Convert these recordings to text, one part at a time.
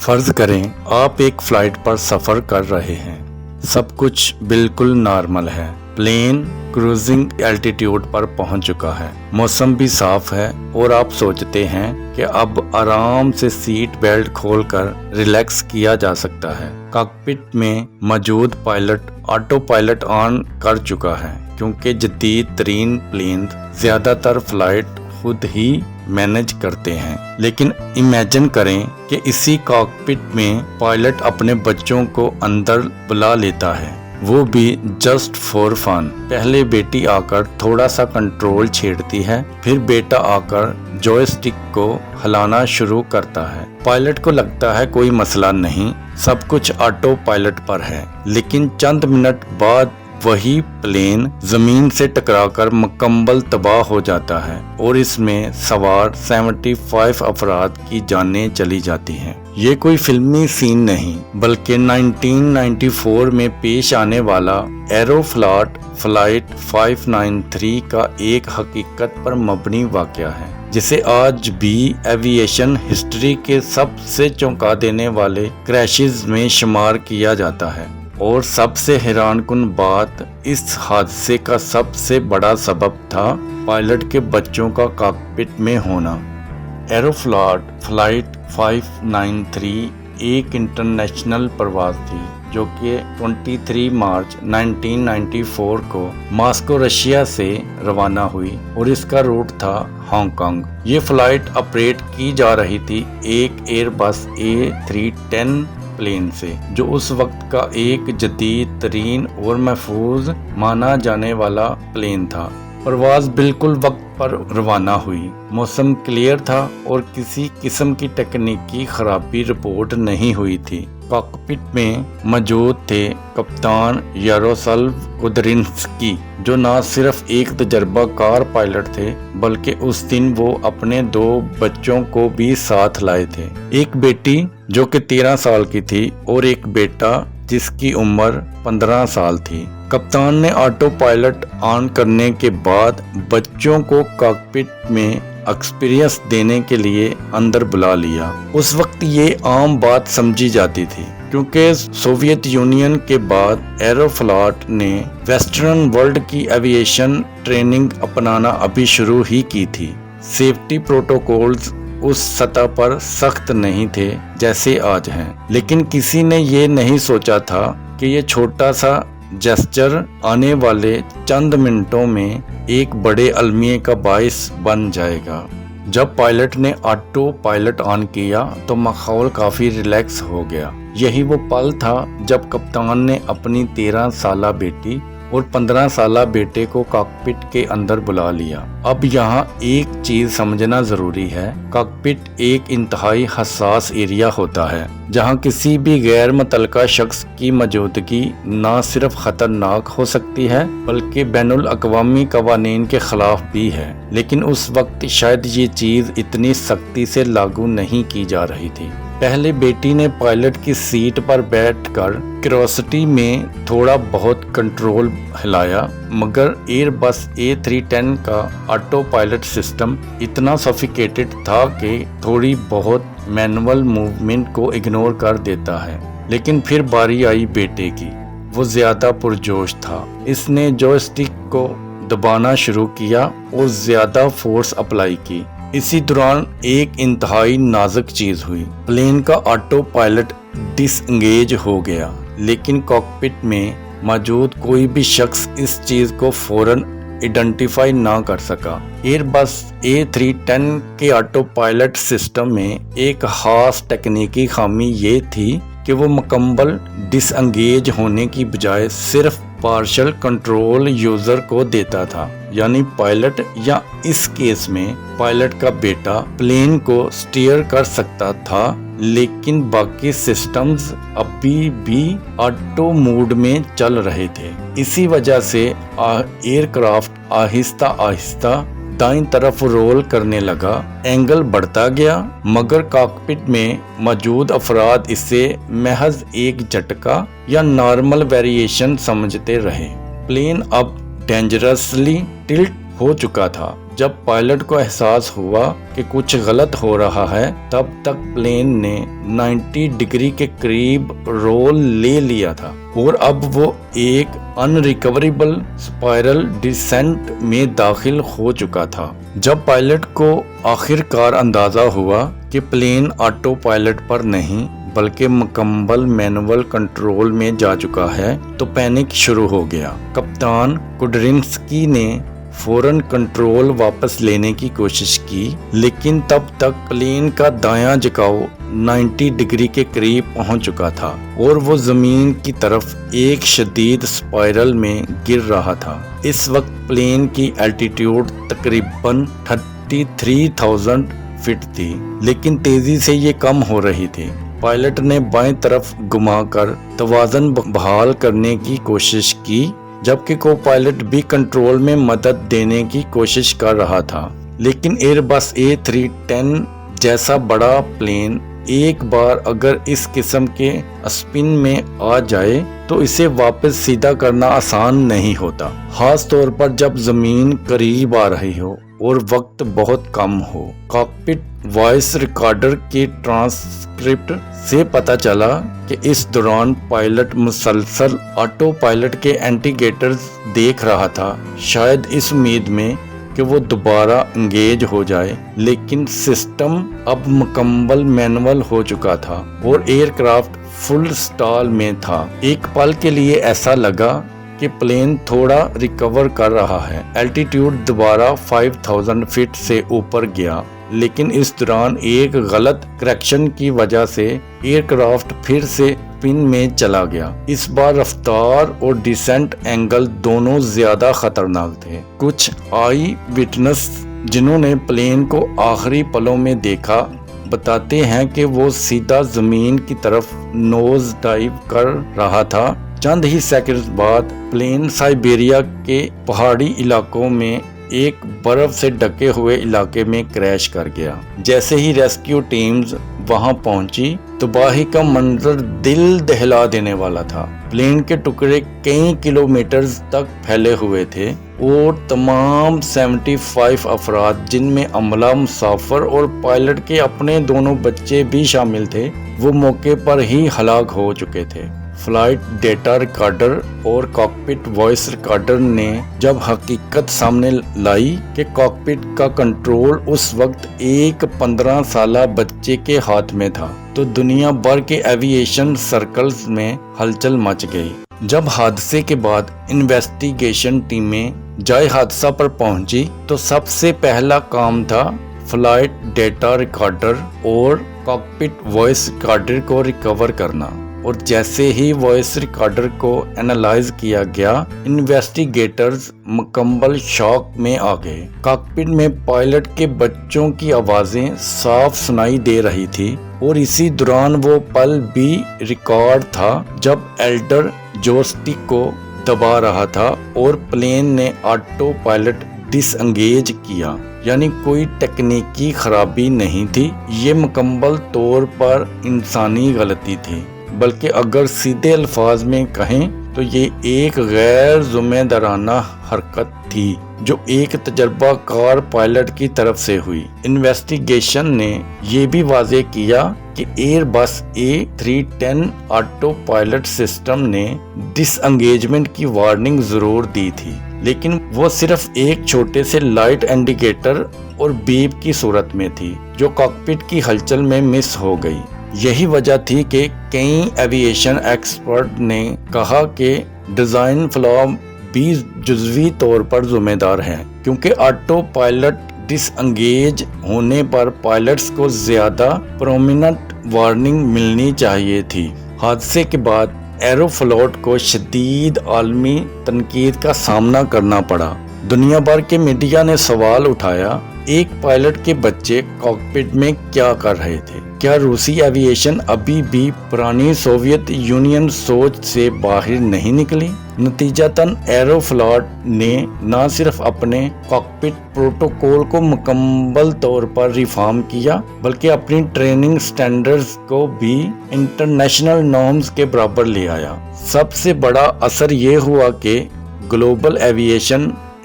فرض کریں آپ ایک فلائٹ پر سفر کر رہے ہیں، سب کچھ بالکل نارمل ہے، پلین کروزنگ الٹیٹیوڈ پر پہنچ چکا ہے، موسم بھی صاف ہے اور آپ سوچتے ہیں کہ اب آرام سے سیٹ بیلٹ کھول کر ریلیکس کیا جا سکتا ہے۔ کاکپٹ میں موجود پائلٹ آٹو پائلٹ آن کر چکا ہے کیونکہ جدید ترین پلینز زیادہ تر فلائٹ خود ہی مینج کرتے ہیں، لیکن امیجن کریں کہ اسی کاکپٹ میں پائلٹ اپنے بچوں کو اندر بلا لیتا ہے، وہ بھی جسٹ فور فن۔ پہلے بیٹی آ کر تھوڑا سا کنٹرول چھیڑتی ہے، پھر بیٹا آ کر جوئے سٹک کو ہلانا شروع کرتا ہے۔ پائلٹ کو لگتا ہے کوئی مسئلہ نہیں، سب کچھ آٹو پائلٹ پر ہے، لیکن چند منٹ بعد وہی پلین زمین سے ٹکرا کر مکمل تباہ ہو جاتا ہے اور اس میں سوار 75 افراد کی جانیں چلی جاتی ہیں۔ یہ کوئی فلمی سین نہیں بلکہ 1994 میں پیش آنے والا ایروفلاٹ فلائٹ 593 کا ایک حقیقت پر مبنی واقعہ ہے، جسے آج بھی ایوییشن ہسٹری کے سب سے چونکا دینے والے کریشز میں شمار کیا جاتا ہے۔ اور سب سے حیران کن بات اس حادثے کا سب سے بڑا سبب تھا پائلٹ کے بچوں کا کاکپٹ میں ہونا۔ ایروفلاٹ فلائٹ 593 ایک انٹرنیشنل پرواز تھی جو کہ 23 مارچ 1994 کو ماسکو رشیا سے روانہ ہوئی اور اس کا روٹ تھا ہانگ کانگ۔ یہ فلائٹ آپریٹ کی جا رہی تھی ایک ایئر بس A310 پلین سے، جو اس وقت کا ایک جدید ترین اور محفوظ مانا جانے والا پلین تھا۔ پرواز بالکل وقت پر روانہ ہوئی، موسم کلیئر تھا اور کسی قسم کی تکنیکی خرابی رپورٹ نہیں ہوئی تھی۔ کاکپٹ میں موجود تھے کپتان یاروسلاو کودرینسکی، جو نہ صرف ایک تجربہ کار پائلٹ تھے بلکہ اس دن وہ اپنے 2 بچوں کو بھی ساتھ لائے تھے، ایک بیٹی جو کہ 13 سال کی تھی اور ایک بیٹا جس کی عمر 15 سال تھی۔ کپتان نے آٹو پائلٹ آن کرنے کے بعد بچوں کو کاکپٹ میں ایکسپیرینس دینے کے لیے اندر بلا لیا۔ اس وقت یہ عام بات سمجھی جاتی تھی کیونکہ سوویت یونین کے بعد ایروفلاٹ نے ویسٹرن ورلڈ کی ایوییشن ٹریننگ اپنانا ابھی شروع ہی کی تھی۔ سیفٹی پروٹوکولز اس سطح پر سخت نہیں تھے جیسے آج ہیں، لیکن کسی نے یہ نہیں سوچا تھا کہ یہ چھوٹا سا جسچر آنے والے چند منٹوں میں ایک بڑے المیے کا باعث بن جائے گا۔ جب پائلٹ نے آٹو پائلٹ آن کیا تو ماحول کافی ریلیکس ہو گیا۔ یہی وہ پل تھا جب کپتان نے اپنی 13 سالہ بیٹی اور 15 سالہ بیٹے کو کاکپٹ کے اندر بلا لیا۔ اب یہاں ایک چیز سمجھنا ضروری ہے، کاکپٹ ایک انتہائی حساس ایریا ہوتا ہے جہاں کسی بھی غیر متعلقہ شخص کی موجودگی نہ صرف خطرناک ہو سکتی ہے بلکہ بین الاقوامی قوانین کے خلاف بھی ہے، لیکن اس وقت شاید یہ چیز اتنی سختی سے لاگو نہیں کی جا رہی تھی۔ پہلے بیٹی نے پائلٹ کی سیٹ پر بیٹھ کر کیوریوسٹی میں تھوڑا بہت کنٹرول ہلایا، مگر ایئر بس A310 کا آٹو پائلٹ سسٹم اتنا سوفیسٹیکیٹڈ تھا کہ تھوڑی بہت مینول موومنٹ کو اگنور کر دیتا ہے۔ لیکن پھر باری آئی بیٹے کی، وہ زیادہ پرجوش تھا، اس نے جوئے سٹک کو دبانا شروع کیا اور زیادہ فورس اپلائی کی۔ اسی دوران ایک انتہائی نازک چیز ہوئی، پلین کا آٹو پائلٹ ڈس انگیج ہو گیا، لیکن کاکپٹ میں موجود کوئی بھی شخص اس چیز کو فوراً آئیڈینٹیفائی نہ کر سکا۔ ایئر بس A310 کے آٹو پائلٹ سسٹم میں ایک خاص تکنیکی خامی یہ تھی کہ وہ مکمل ڈس انگیج ہونے کی بجائے صرف پارشل کنٹرول یوزر کو دیتا تھا، یعنی پائلٹ یا اس کیس میں پائلٹ کا بیٹا پلین کو سٹیئر کر سکتا تھا، لیکن باقی سسٹمز ابھی بھی آٹو موڈ میں چل رہے تھے۔ اسی وجہ سے ایئر کرافٹ آہستہ آہستہ دائیں طرف رول کرنے لگا، اینگل بڑھتا گیا، مگر کاکپٹ میں موجود افراد اسے محض ایک جھٹکا یا نارمل ویریشن سمجھتے رہے۔ پلین اب ڈینجرسلی ٹلٹ ہو چکا تھا۔ جب پائلٹ کو احساس ہوا کہ کچھ غلط ہو رہا ہے تب تک پلین نے 90 ڈگری کے قریب رول لے لیا تھا اور اب وہ ایک ان ریکوریبل اسپائرل ڈیسنٹ میں داخل ہو چکا تھا۔ جب پائلٹ کو آخر کار اندازہ ہوا کہ پلین آٹو پائلٹ پر نہیں بلکہ مکمل مینول کنٹرول میں جا چکا ہے تو پینک شروع ہو گیا۔ کپتان کوڈرنسکی نے فوراً کنٹرول واپس لینے کی کوشش کی، لیکن تب تک پلین کا دایاں جھکاؤ 90 ڈگری کے قریب پہنچ چکا تھا اور وہ زمین کی طرف ایک شدید اسپائرل میں گر رہا تھا۔ اس وقت پلین کی الٹیٹیوڈ تقریباً 33,000 فٹ تھی، لیکن تیزی سے یہ کم ہو رہی تھی۔ پائلٹ نے بائیں طرف گھما کر توازن بحال کرنے کی کوشش کی، جبکہ کو پائلٹ بھی کنٹرول میں مدد دینے کی کوشش کر رہا تھا، لیکن ایئر بس A310 جیسا بڑا پلین ایک بار اگر اس قسم کے اسپن میں آ جائے تو اسے واپس سیدھا کرنا آسان نہیں ہوتا، خاص طور پر جب زمین قریب آ رہی ہو اور وقت بہت کم ہو۔ کاکپٹ وائس ریکارڈر کے ٹرانسکرپٹ سے پتہ چلا کہ اس دوران پائلٹ مسلسل آٹو پائلٹ کے انڈیکیٹرز دیکھ رہا تھا، شاید اس امید میں کہ وہ دوبارہ انگیج ہو جائے، لیکن سسٹم اب مکمل مینول ہو چکا تھا اور ایئر کرافٹ فل سٹال میں تھا۔ ایک پل کے لیے ایسا لگا کہ پلین تھوڑا ریکور کر رہا ہے۔ الٹیٹیوڈ دوبارہ 5000 فٹ سے اوپر گیا، لیکن اس دوران ایک غلط کریکشن کی وجہ سے ایئر کرافٹ پھر سے اسپن میں چلا گیا۔ اس بار رفتار اور ڈیسنٹ اینگل دونوں زیادہ خطرناک تھے۔ کچھ آئی وٹنس جنہوں نے پلین کو آخری پلوں میں دیکھا بتاتے ہیں کہ وہ سیدھا زمین کی طرف نوز ڈائیو کر رہا تھا۔ چند ہی سیکنڈز بعد پلین سائبیریا کے پہاڑی علاقوں میں ایک برف سے ڈھکے ہوئے علاقے میں کریش کر گیا۔ جیسے ہی ریسکیو ٹیمز وہاں پہنچی تباہی کا منظر دل دہلا دینے والا تھا۔ پلین کے ٹکڑے کئی کلومیٹرز تک پھیلے ہوئے تھے اور تمام 75 افراد جن میں عملہ، مسافر اور پائلٹ کے اپنے دونوں بچے بھی شامل تھے وہ موقع پر ہی ہلاک ہو چکے تھے۔ فلائٹ ڈیٹا ریکارڈر اور کاکپٹ وائس ریکارڈر نے جب حقیقت سامنے لائی کہ کاکپٹ کا کنٹرول اس وقت ایک 15 سالہ بچے کے ہاتھ میں تھا تو دنیا بھر کے ایوییشن سرکلز میں ہلچل مچ گئی۔ جب حادثے کے بعد انویسٹیگیشن ٹیمیں جائے حادثہ پر پہنچی تو سب سے پہلا کام تھا فلائٹ ڈیٹا ریکارڈر اور کاکپٹ وائس ریکارڈر کو ریکور کرنا، اور جیسے ہی وائس ریکارڈر کو انالائز کیا گیا انویسٹیگیٹرز مکمل شاک میں آ گئے۔ کاکپٹ میں پائلٹ کے بچوں کی آوازیں صاف سنائی دے رہی تھی اور اسی دوران وہ پل بھی ریکارڈ تھا جب ایلڈر جوسٹک کو دبا رہا تھا اور پلین نے آٹو پائلٹ ڈس انگیج کیا، یعنی کوئی تکنیکی خرابی نہیں تھی، یہ مکمل طور پر انسانی غلطی تھی، بلکہ اگر سیدھے الفاظ میں کہیں تو یہ ایک غیر ذمہ دارانہ حرکت تھی جو ایک تجربہ کار پائلٹ کی طرف سے ہوئی۔ انویسٹیگیشن نے یہ بھی واضح کیا کہ ایئر بس A310 آٹو پائلٹ سسٹم نے ڈس انگیجمنٹ کی وارننگ ضرور دی تھی، لیکن وہ صرف ایک چھوٹے سے لائٹ انڈیکیٹر اور بیپ کی صورت میں تھی جو کاکپٹ کی ہلچل میں مس ہو گئی۔ یہی وجہ تھی کہ کئی ایوییشن ایکسپرٹ نے کہا کہ ڈیزائن فلا بھی جزوی طور پر ذمہ دار ہے، کیونکہ آٹو پائلٹ ڈس انگیج ہونے پر پائلٹس کو زیادہ پرومیننٹ وارننگ ملنی چاہیے تھی۔ حادثے کے بعد ایروفلوٹ کو شدید عالمی تنقید کا سامنا کرنا پڑا۔ دنیا بھر کے میڈیا نے سوال اٹھایا، ایک پائلٹ کے بچے کاکپٹ میں کیا کر رہے تھے؟ کیا روسی ایوییشن ابھی بھی پرانی سوویت یونین سوچ سے باہر نہیں نکلی؟ نتیجتاً ایروفلاٹ نے نہ صرف اپنے کاکپٹ پروٹوکول کو مکمل طور پر ریفارم کیا بلکہ اپنی ٹریننگ سٹینڈرڈز کو بھی انٹرنیشنل نارمز کے برابر لے آیا۔ سب سے بڑا اثر یہ ہوا کہ گلوبل ایوییشن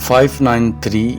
593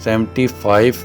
75